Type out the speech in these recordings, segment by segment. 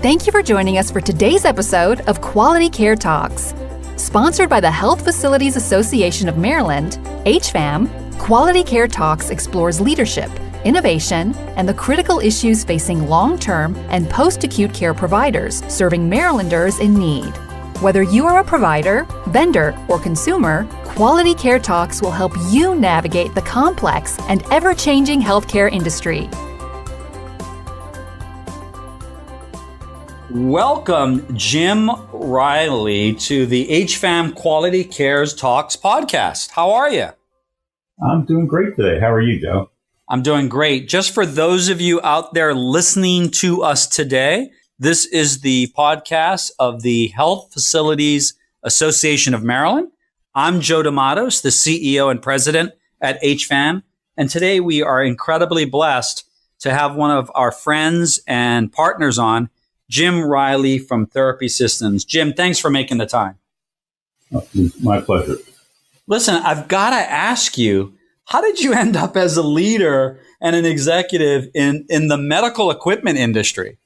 Thank you for joining us for today's episode of Quality Care Talks. Sponsored by the Health Facilities Association of Maryland, HFAM, Quality Care Talks explores leadership, innovation, and the critical issues facing long-term and post-acute care providers serving Marylanders in need. Whether you are a provider, vendor, or consumer, Quality Care Talks will help you navigate the complex and ever-changing healthcare industry. Welcome, Jim Reilly, to the HFAM Quality Cares Talks podcast. How are you? I'm doing great today. How are you, Joe? I'm doing great. Just for those of you out there listening to us today, this is the podcast of the Health Facilities Association of Maryland. I'm Joe D'Amatos, the CEO and president at HFAM. And today we are incredibly blessed to have one of our friends and partners on, Jim Reilly from Therapy Systems. Jim, thanks for making the time. My pleasure. Listen, I've got to ask you, how did you end up as a leader and an executive in the medical equipment industry?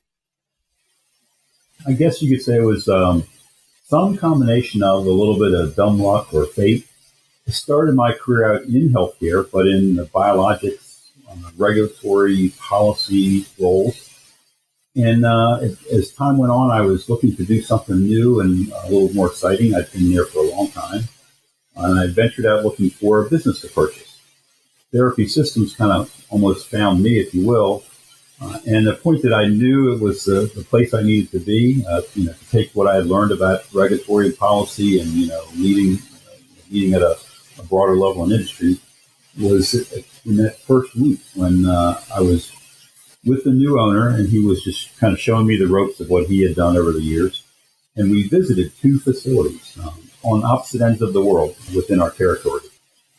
I guess you could say it was some combination of a little bit of dumb luck or fate. I started my career out in healthcare, but in the biologics, regulatory policy roles. And as time went on, I was looking to do something new and a little more exciting. I'd been there for a long time. And I ventured out looking for a business to purchase. Therapy Systems kind of almost found me, if you will. And the point that I knew it was the place I needed to be, to take what I had learned about regulatory and policy and, leading at a broader level in industry, was in that first week when I was with the new owner, and he was just kind of showing me the ropes of what he had done over the years. And we visited two facilities on opposite ends of the world within our territory.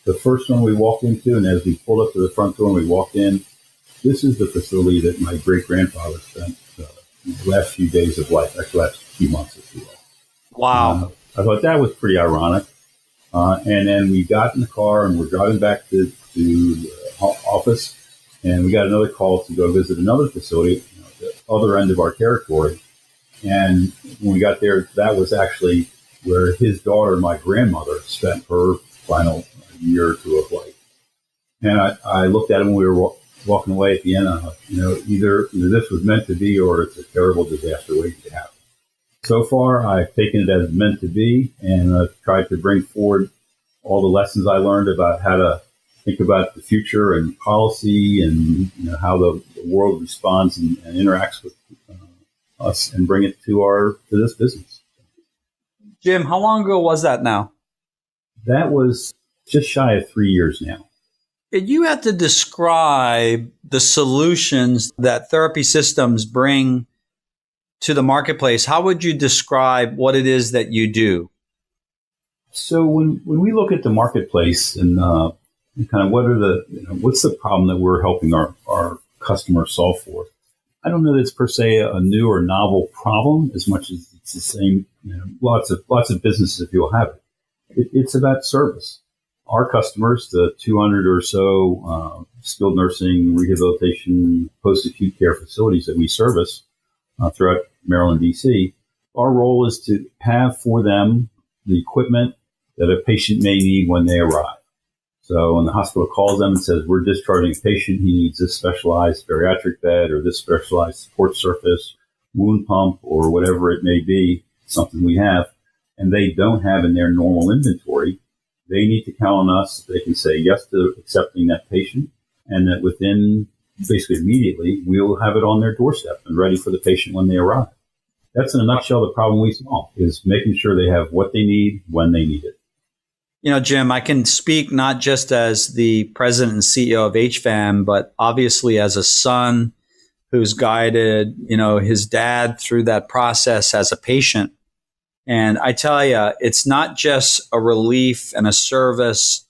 The first one we walked into, and as we pulled up to the front door and we walked in, this is the facility that my great-grandfather spent the last few days of life, actually last few months, if you will. Wow. I thought that was pretty ironic. And then we got in the car and we're driving back to the office, and we got another call to go visit another facility at the other end of our territory. And when we got there, that was actually where his daughter, my grandmother, spent her final year or two of life. And I looked at him when we were walking away at the end. Either this was meant to be or it's a terrible disaster waiting to happen. So far, I've taken it as meant to be, and I've tried to bring forward all the lessons I learned about how to think about the future and policy and how the world responds and interacts with us, and bring it to this business. Jim, how long ago was that now? That was just shy of 3 years now. If you had to describe the solutions that Therapy Systems bring to the marketplace, how would you describe what it is that you do? So when we look at the marketplace and kind of what's the problem that we're helping our customers solve for? I don't know that it's per se a new or novel problem as much as it's the same. Lots of businesses, if you'll have it. It's about service. Our customers, the 200 or so skilled nursing, rehabilitation, post-acute care facilities that we service throughout Maryland, D.C., our role is to have for them the equipment that a patient may need when they arrive. So when the hospital calls them and says, we're discharging a patient, he needs this specialized bariatric bed or this specialized support surface, wound pump, or whatever it may be, something we have, and they don't have in their normal inventory, they need to count on us. They can say yes to accepting that patient, and that within basically immediately, we'll have it on their doorstep and ready for the patient when they arrive. That's in a nutshell the problem we solve, is making sure they have what they need when they need it. Jim, I can speak not just as the president and CEO of HFAM, but obviously as a son who's guided, his dad through that process as a patient. And I tell you, it's not just a relief and a service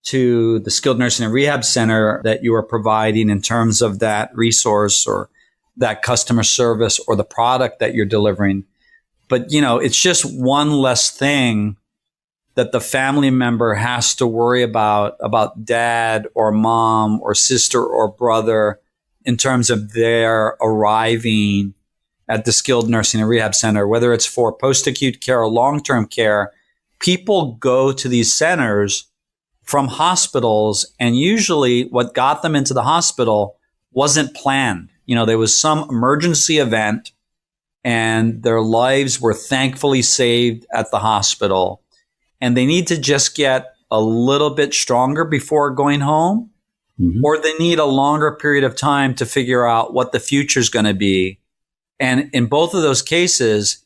to the skilled nursing and rehab center that you are providing in terms of that resource or that customer service or the product that you're delivering. But, it's just one less thing that the family member has to worry about dad or mom or sister or brother in terms of their arriving at the skilled nursing and rehab center, whether it's for post-acute care or long-term care, people go to these centers from hospitals, and usually what got them into the hospital wasn't planned. There was some emergency event and their lives were thankfully saved at the hospital. And they need to just get a little bit stronger before going home, or they need a longer period of time to figure out what the future is going to be. And in both of those cases,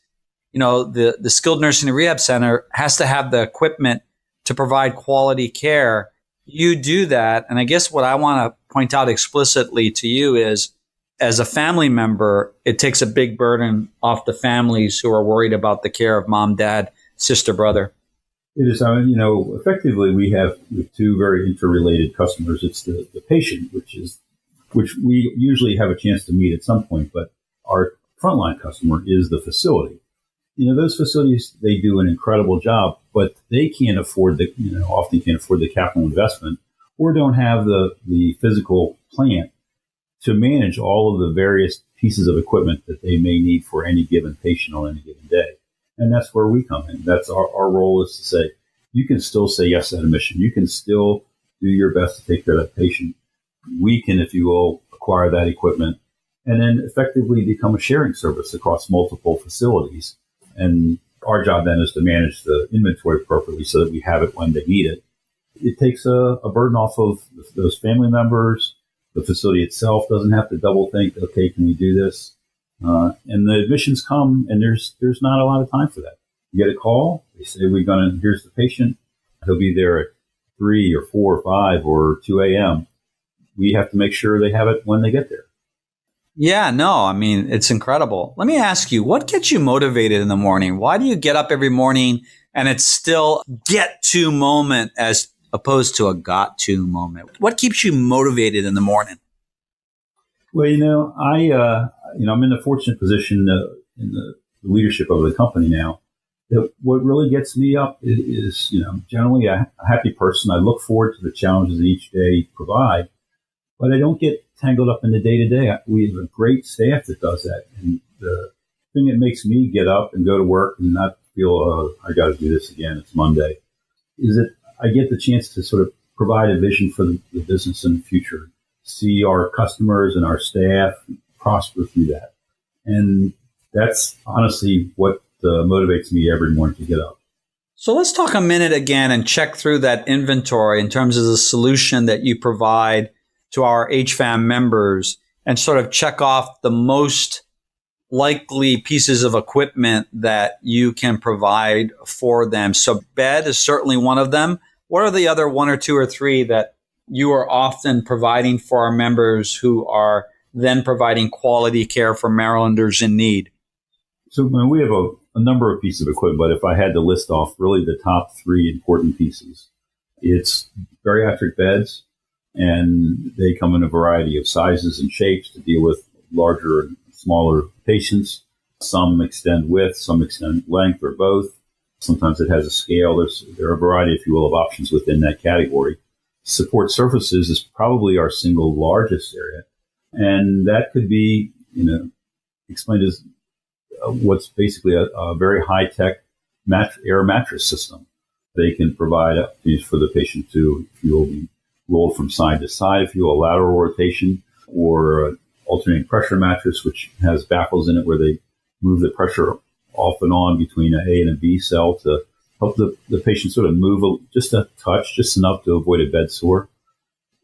the skilled nursing and rehab center has to have the equipment to provide quality care. You do that. And I guess what I want to point out explicitly to you is, as a family member, it takes a big burden off the families who are worried about the care of mom, dad, sister, brother. It is, effectively we have two very interrelated customers. It's the patient, which we usually have a chance to meet at some point, but our frontline customer is the facility. Those facilities, they do an incredible job, but they can't afford often can't afford the capital investment, or don't have the physical plant to manage all of the various pieces of equipment that they may need for any given patient on any given day. And that's where we come in. That's our role, is to say, you can still say yes to that admission. You can still do your best to take care of that patient. We can, if you will, acquire that equipment and then effectively become a sharing service across multiple facilities. And our job then is to manage the inventory appropriately so that we have it when they need it. It takes a burden off of those family members. The facility itself doesn't have to double think, okay, can we do this? And the admissions come, and there's not a lot of time for that. You get a call, they say, here's the patient. He'll be there at 3 or 4 or 5 or 2 a.m. We have to make sure they have it when they get there. Yeah, no, it's incredible. Let me ask you, what gets you motivated in the morning? Why do you get up every morning and it's still get to moment as opposed to a got to moment? What keeps you motivated in the morning? Well, I'm in the fortunate position in the leadership of the company now, that what really gets me up is generally a happy person. I look forward to the challenges that each day provide, but I don't get tangled up in the day-to-day. We have a great staff that does that. And the thing that makes me get up and go to work and not feel, I got to do this again, it's Monday, is that I get the chance to sort of provide a vision for the business in the future, see our customers and our staff prosper through that. And that's honestly what motivates me every morning to get up. So let's talk a minute again and check through that inventory in terms of the solution that you provide to our HFAM members, and sort of check off the most likely pieces of equipment that you can provide for them. So bed is certainly one of them. What are the other 1 or 2 or 3 that you are often providing for our members who are then providing quality care for Marylanders in need? So we have a number of pieces of equipment, but if I had to list off really the top 3 important pieces, it's bariatric beds, and they come in a variety of sizes and shapes to deal with larger and smaller patients. Some extend width, some extend length, or both. Sometimes it has a scale. There are a variety, if you will, of options within that category. Support surfaces is probably our single largest area. And that could be, explained as what's basically a very high-tech air mattress system. They can provide opportunities for the patient to, if you will, be rolled from side to side, if you will, a lateral rotation, or an alternating pressure mattress, which has baffles in it where they move the pressure off and on between an A and a B cell to help the patient sort of move just a touch, just enough to avoid a bed sore,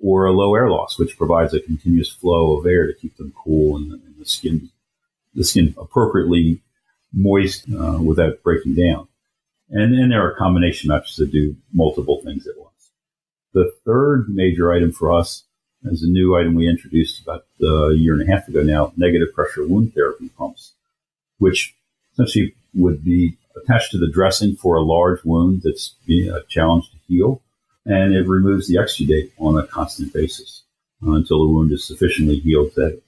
or a low air loss, which provides a continuous flow of air to keep them cool and the skin appropriately moist without breaking down. And then there are combination mattresses that do multiple things at once. The third major item for us is a new item we introduced about a year and a half ago now, negative pressure wound therapy pumps, which essentially would be attached to the dressing for a large wound that's being a challenge to heal, and it removes the exudate on a constant basis until the wound is sufficiently healed to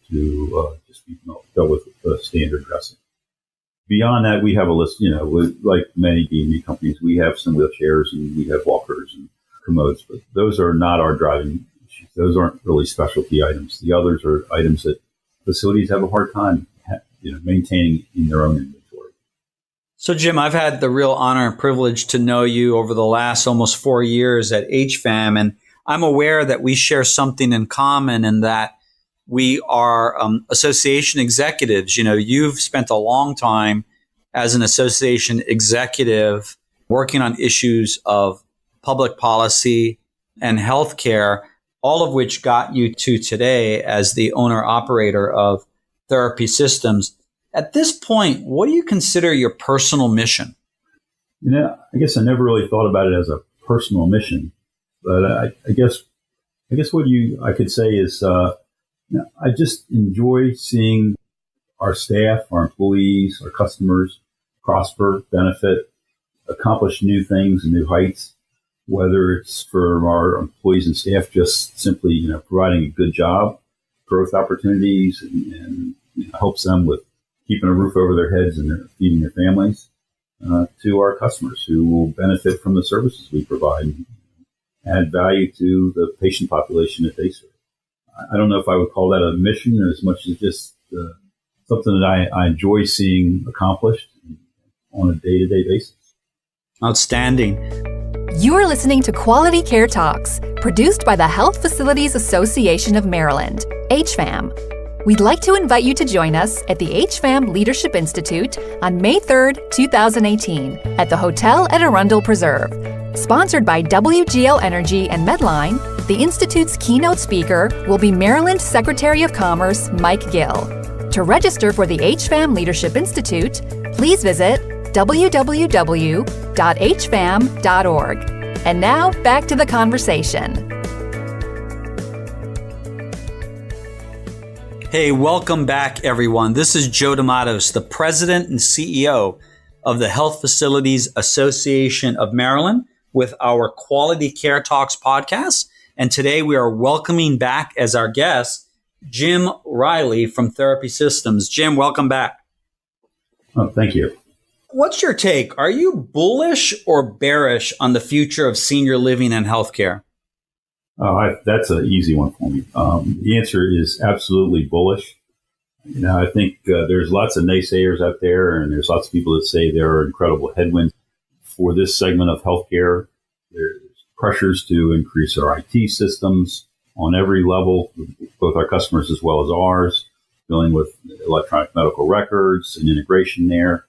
just be dealt with a standard dressing. Beyond that, we have a list, like many DME companies, we have some wheelchairs and we have walkers and commodes, but those are not our driving issues. Those aren't really specialty items. The others are items that facilities have a hard time maintaining in their own inventory. So, Jim, I've had the real honor and privilege to know you over the last almost 4 years at HFAM, and I'm aware that we share something in common in that we are association executives. You've spent a long time as an association executive working on issues of public policy and healthcare, all of which got you to today as the owner-operator of Therapy Systems. At this point, what do you consider your personal mission? I guess I never really thought about it as a personal mission, but I guess what I could say is I just enjoy seeing our staff, our employees, our customers prosper, benefit, accomplish new things and new heights, whether it's for our employees and staff just simply providing a good job, growth opportunities, and helps them with keeping a roof over their heads and feeding their families, to our customers who will benefit from the services we provide and add value to the patient population that they serve. I don't know if I would call that a mission as much as just something that I enjoy seeing accomplished on a day-to-day basis. Outstanding. You are listening to Quality Care Talks, produced by the Health Facilities Association of Maryland, HFAM. We'd like to invite you to join us at the HFAM Leadership Institute on May 3rd, 2018, at the Hotel at Arundel Preserve. Sponsored by WGL Energy and Medline, the Institute's keynote speaker will be Maryland Secretary of Commerce Mike Gill. To register for the HFAM Leadership Institute, please visit www.hfam.org. And now, back to the conversation. Hey, welcome back, everyone. This is Joe D'Amatos, the President and CEO of the Health Facilities Association of Maryland, with our Quality Care Talks podcast. And today we are welcoming back as our guest, Jim Reilly from Therapy Systems. Jim, welcome back. Oh, thank you. What's your take? Are you bullish or bearish on the future of senior living and healthcare? That's an easy one for me. The answer is absolutely bullish. I think there's lots of naysayers out there, and there's lots of people that say there are incredible headwinds for this segment of healthcare. There's pressures to increase our IT systems on every level, both our customers as well as ours, dealing with electronic medical records and integration there,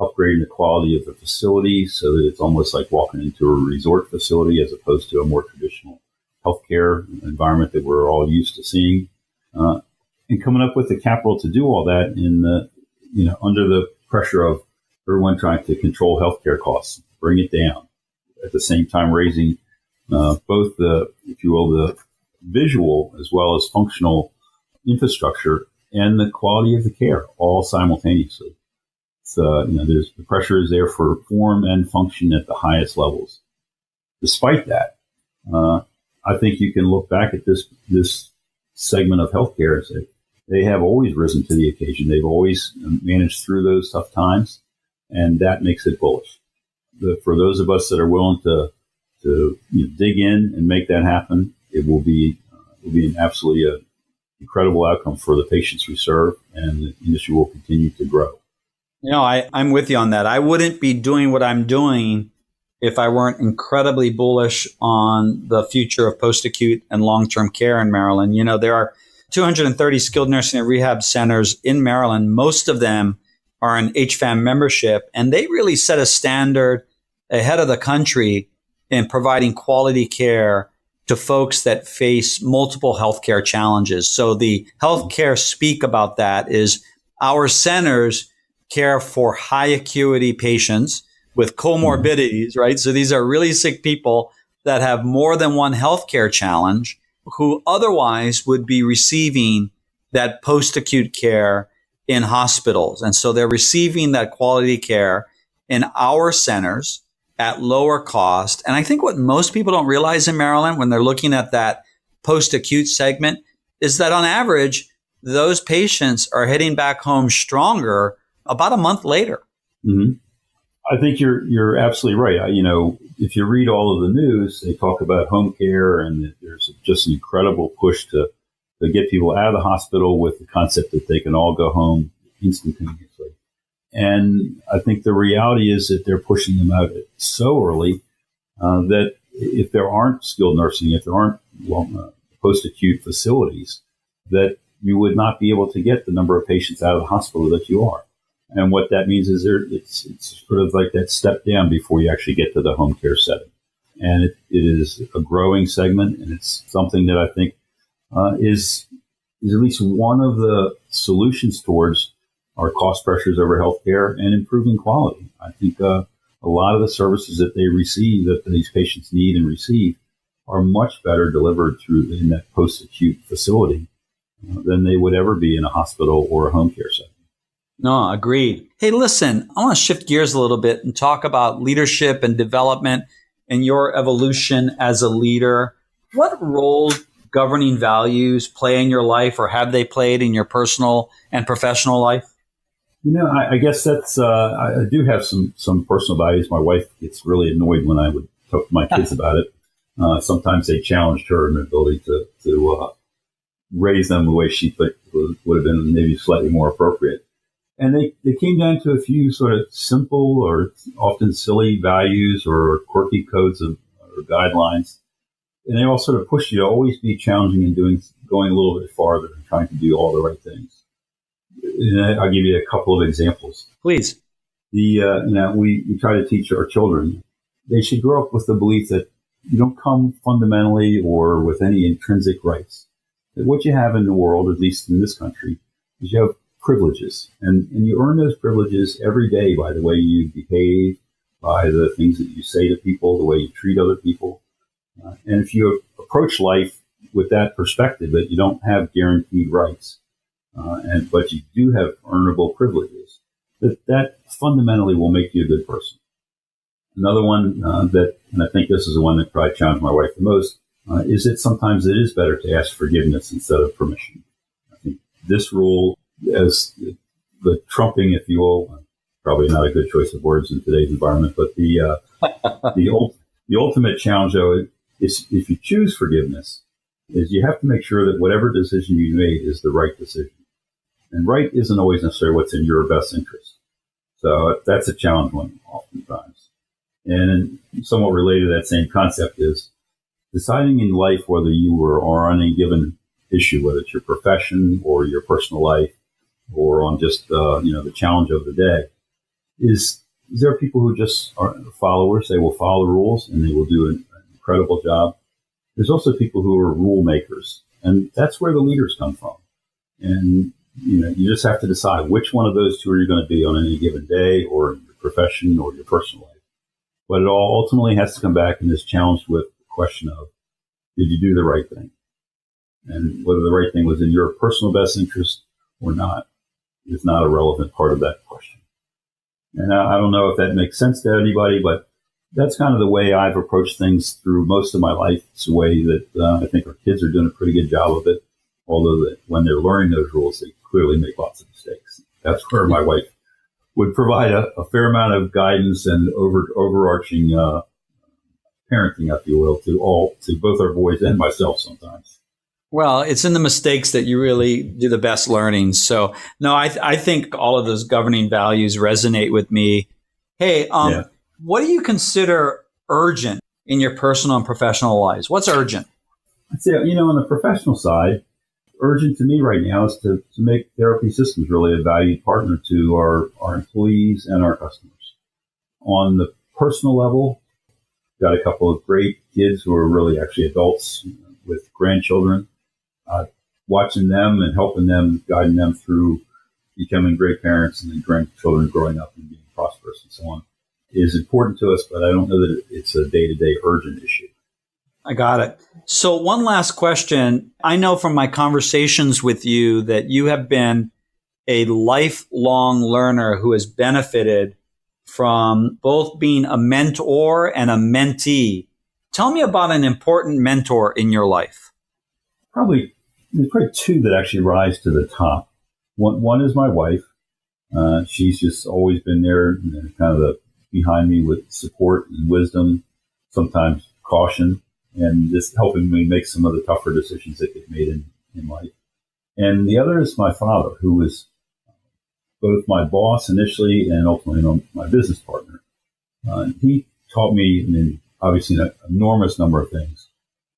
upgrading the quality of the facility so that it's almost like walking into a resort facility as opposed to a more traditional healthcare environment that we're all used to seeing, and coming up with the capital to do all that under the pressure of everyone trying to control healthcare costs, bring it down, at the same time raising both the visual as well as functional infrastructure and the quality of the care all simultaneously. So, the pressure is there for form and function at the highest levels. Despite that, I think you can look back at this segment of healthcare and say they have always risen to the occasion. They've always managed through those tough times, and that makes it bullish. For those of us that are willing to dig in and make that happen, it will be an absolutely incredible outcome for the patients we serve, and the industry will continue to grow. I'm with you on that. I wouldn't be doing what I'm doing if I weren't incredibly bullish on the future of post-acute and long-term care in Maryland. There are 230 skilled nursing and rehab centers in Maryland. Most of them are an HFAM membership, and they really set a standard ahead of the country in providing quality care to folks that face multiple healthcare challenges. So the healthcare speak about that is our centers care for high acuity patients with comorbidities, right? So these are really sick people that have more than one healthcare challenge who otherwise would be receiving that post-acute care in hospitals. And so they're receiving that quality care in our centers at lower cost. And I think what most people don't realize in Maryland when they're looking at that post-acute segment is that on average, those patients are heading back home stronger about a month later. Mm-hmm. I think you're absolutely right. If you read all of the news, they talk about home care, and there's just an incredible push to get people out of the hospital with the concept that they can all go home, instantaneously. And I think the reality is that they're pushing them out so early that if there aren't skilled nursing, if there aren't post-acute facilities, that you would not be able to get the number of patients out of the hospital that you are. And what that means is it's sort of like that step down before you actually get to the home care setting. And it is a growing segment, and it's something that I think is at least one of the solutions towards our cost pressures over healthcare and improving quality. I think a lot of the services that they receive, that these patients need and receive, are much better delivered in that post-acute facility than they would ever be in a hospital or a home care setting. No, agreed. Hey, listen, I want to shift gears a little bit and talk about leadership and development and your evolution as a leader. What role governing values play in your life, or have they played in your personal and professional life? I guess that's, I do have some personal values. My wife gets really annoyed when I would talk to my kids about it. Sometimes they challenged her in her ability to raise them the way she thought would have been maybe slightly more appropriate. And they came down to a few sort of simple or often silly values or quirky codes or guidelines. And they all sort of push you to always be challenging and going a little bit farther and trying to do all the right things. And I'll give you a couple of examples. Please. We try to teach our children, they should grow up with the belief that you don't come fundamentally or with any intrinsic rights. That what you have in the world, at least in this country, is you have privileges. And you earn those privileges every day by the way you behave, by the things that you say to people, the way you treat other people. And if you approach life with that perspective, that you don't have guaranteed rights, but you do have earnable privileges, that fundamentally will make you a good person. Another one and I think this is the one that probably challenged my wife the most, is that sometimes it is better to ask forgiveness instead of permission. I think this rule, as the trumping, if you will, probably not a good choice of words in today's environment, but the ultimate challenge, though, is if you choose forgiveness, is you have to make sure that whatever decision you made is the right decision. And right isn't always necessarily what's in your best interest. So that's a challenge one oftentimes. And somewhat related to that same concept is deciding in life whether you are on any given issue, whether it's your profession or your personal life or on just, the challenge of the day, is there are people who just are followers. They will follow the rules and they will do an incredible job. There's also people who are rule makers, and that's where the leaders come from. And, you just have to decide which one of those two are you going to be on any given day or your profession or your personal life. But it all ultimately has to come back and is challenged with the question of, did you do the right thing? And whether the right thing was in your personal best interest or not is not a relevant part of that question. And I don't know if that makes sense to anybody, but that's kind of the way I've approached things through most of my life. It's a way that I think our kids are doing a pretty good job of it, although that when they're learning those rules, they clearly make lots of mistakes. That's where my wife would provide a fair amount of guidance and overarching parenting, if you will, to both our boys and myself sometimes. Well, it's in the mistakes that you really do the best learning. So, no, I think all of those governing values resonate with me. Hey, What do you consider urgent in your personal and professional lives? What's urgent? I'd say, on the professional side, urgent to me right now is to make therapy systems really a valued partner to our employees and our customers. On the personal level, got a couple of great kids who are really actually adults with grandchildren. Watching them and helping them, guiding them through becoming great parents and then grandchildren growing up and being prosperous and so on is important to us, but I don't know that it's a day-to-day urgent issue. I got it. So one last question. I know from my conversations with you that you have been a lifelong learner who has benefited from both being a mentor and a mentee. Tell me about an important mentor in your life. There's probably two that actually rise to the top. One is my wife. She's just always been there, kind of behind me with support and wisdom, sometimes caution, and just helping me make some of the tougher decisions that get made in life. And the other is my father, who was both my boss initially and ultimately my business partner. He taught me, obviously, an enormous number of things.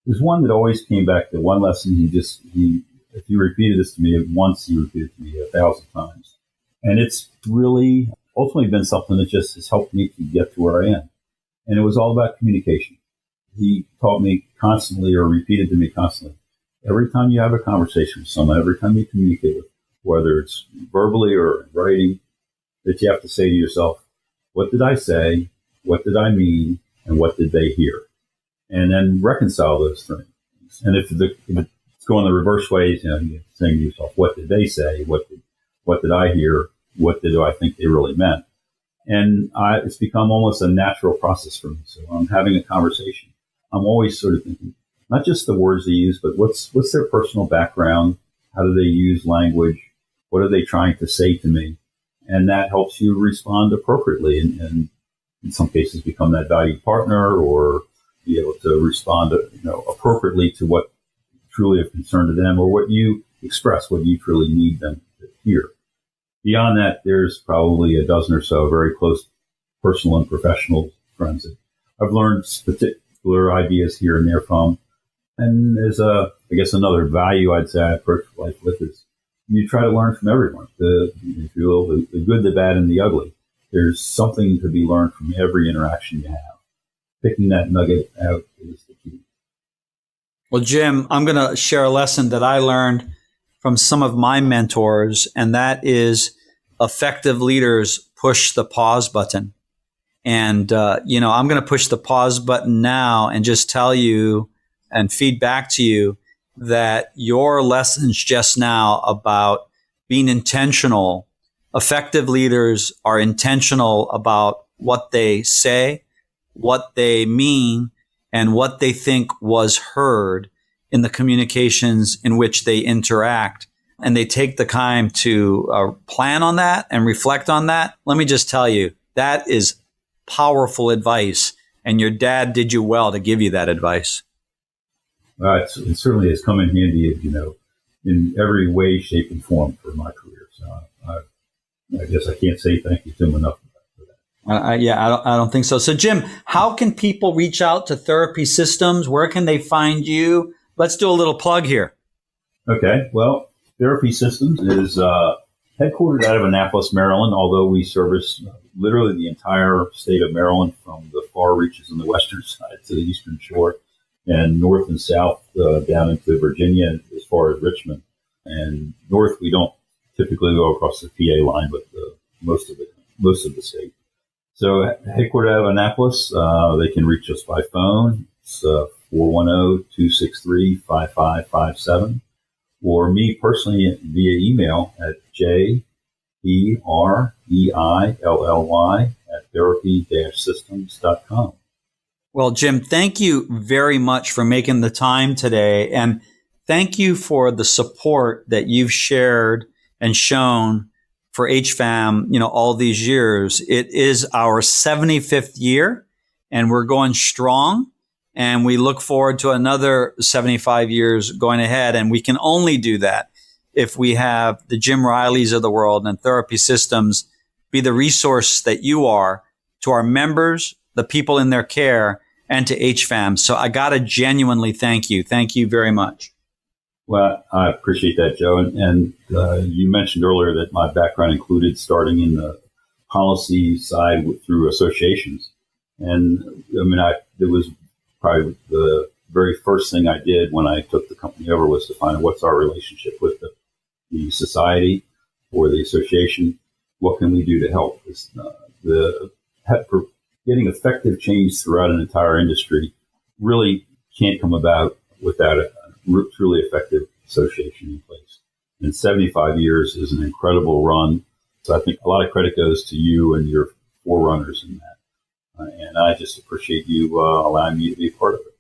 There's one that always came back to one lesson. If you repeated this to me once, he repeated it to me 1,000 times. And it's really ultimately been something that just has helped me to get to where I am. And it was all about communication. He taught me constantly, or repeated to me constantly, every time you have a conversation with someone, every time you communicate with, whether it's verbally or in writing, that you have to say to yourself, what did I say? What did I mean? And what did they hear? And then reconcile those things. And if it's going the reverse way, you're saying to yourself, what did they say? What did I hear? What do I think they really meant? And it's become almost a natural process for me. So I'm having a conversation. I'm always sort of thinking, not just the words they use, but what's their personal background? How do they use language? What are they trying to say to me? And that helps you respond appropriately, and in some cases become that valued partner, or be able to respond appropriately to what truly of concern to them, or what you express, what you truly need them to hear. Beyond that, there's probably a dozen or so very close personal and professional friends that I've learned particular ideas here and there from. And there's another value I'd say I approach life with is you try to learn from everyone, the good, the bad, and the ugly. There's something to be learned from every interaction you have. Picking that nugget out is the key. Well, Jim, I'm going to share a lesson that I learned from some of my mentors, and that is effective leaders push the pause button. And, I'm going to push the pause button now and just tell you and feed back to you that your lessons just now about being intentional, effective leaders are intentional about what they say, what they mean, and what they think was heard in the communications in which they interact. And they take the time to plan on that and reflect on that. Let me just tell you, that is powerful advice. And your dad did you well to give you that advice. It certainly has come in handy, in every way, shape, and form for my career. So I guess I can't say thank you to him enough for that. I don't think so. So, Jim, how can people reach out to Therapy Systems? Where can they find you? Let's do a little plug here. Okay. Well, Therapy Systems is headquartered out of Annapolis, Maryland, although we service literally the entire state of Maryland from the far reaches on the western side to the eastern shore, and north and south down into Virginia as far as Richmond. And north, we don't typically go across the PA line, but most of the state. So headquartered out of Annapolis, they can reach us by phone. It's 410-263-5557. Or me personally via email at jereilly@therapy-systems.com. Well, Jim, thank you very much for making the time today. And thank you for the support that you've shared and shown for HFAM, all these years. It is our 75th year, and we're going strong. And we look forward to another 75 years going ahead. And we can only do that if we have the Jim Reillys of the world and Therapy Systems be the resource that you are to our members, the people in their care, and to HFAM. So I got to genuinely thank you. Thank you very much. Well, I appreciate that, Joe. And you mentioned earlier that my background included starting in the policy side through associations. And it was probably the very first thing I did when I took the company over was to find out what's our relationship with the society or the association. What can we do to help? Getting effective change throughout an entire industry really can't come about without a truly effective association in place. And 75 years is an incredible run. So I think a lot of credit goes to you and your forerunners in that. And I just appreciate you allowing me to be a part of it.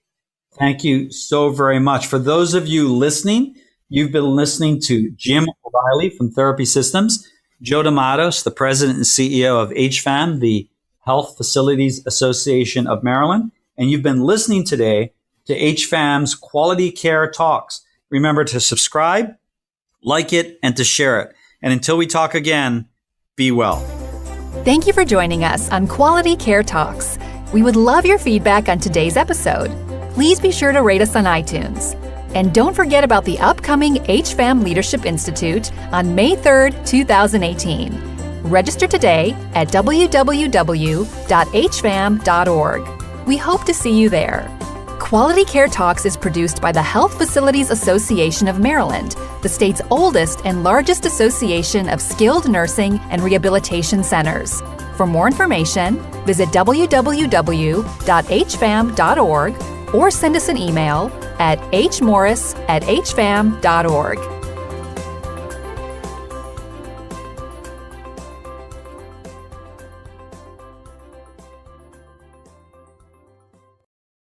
Thank you so very much. For those of you listening, you've been listening to Jim Reilly from Therapy Systems, Joe D'Amatos, the president and CEO of HFAM, the Health Facilities Association of Maryland. And you've been listening today to HFAM's Quality Care Talks. Remember to subscribe, like it, and to share it. And until we talk again, Be well. Thank you for joining us on Quality Care Talks. We would love your feedback on today's episode. Please be sure to rate us on iTunes. And don't forget about the upcoming HFAM Leadership Institute on May 3rd, 2018. Register today at www.hfam.org. We hope to see you there. Quality Care Talks is produced by the Health Facilities Association of Maryland, the state's oldest and largest association of skilled nursing and rehabilitation centers. For more information, visit www.hfam.org or send us an email at hmorris@hfam.org.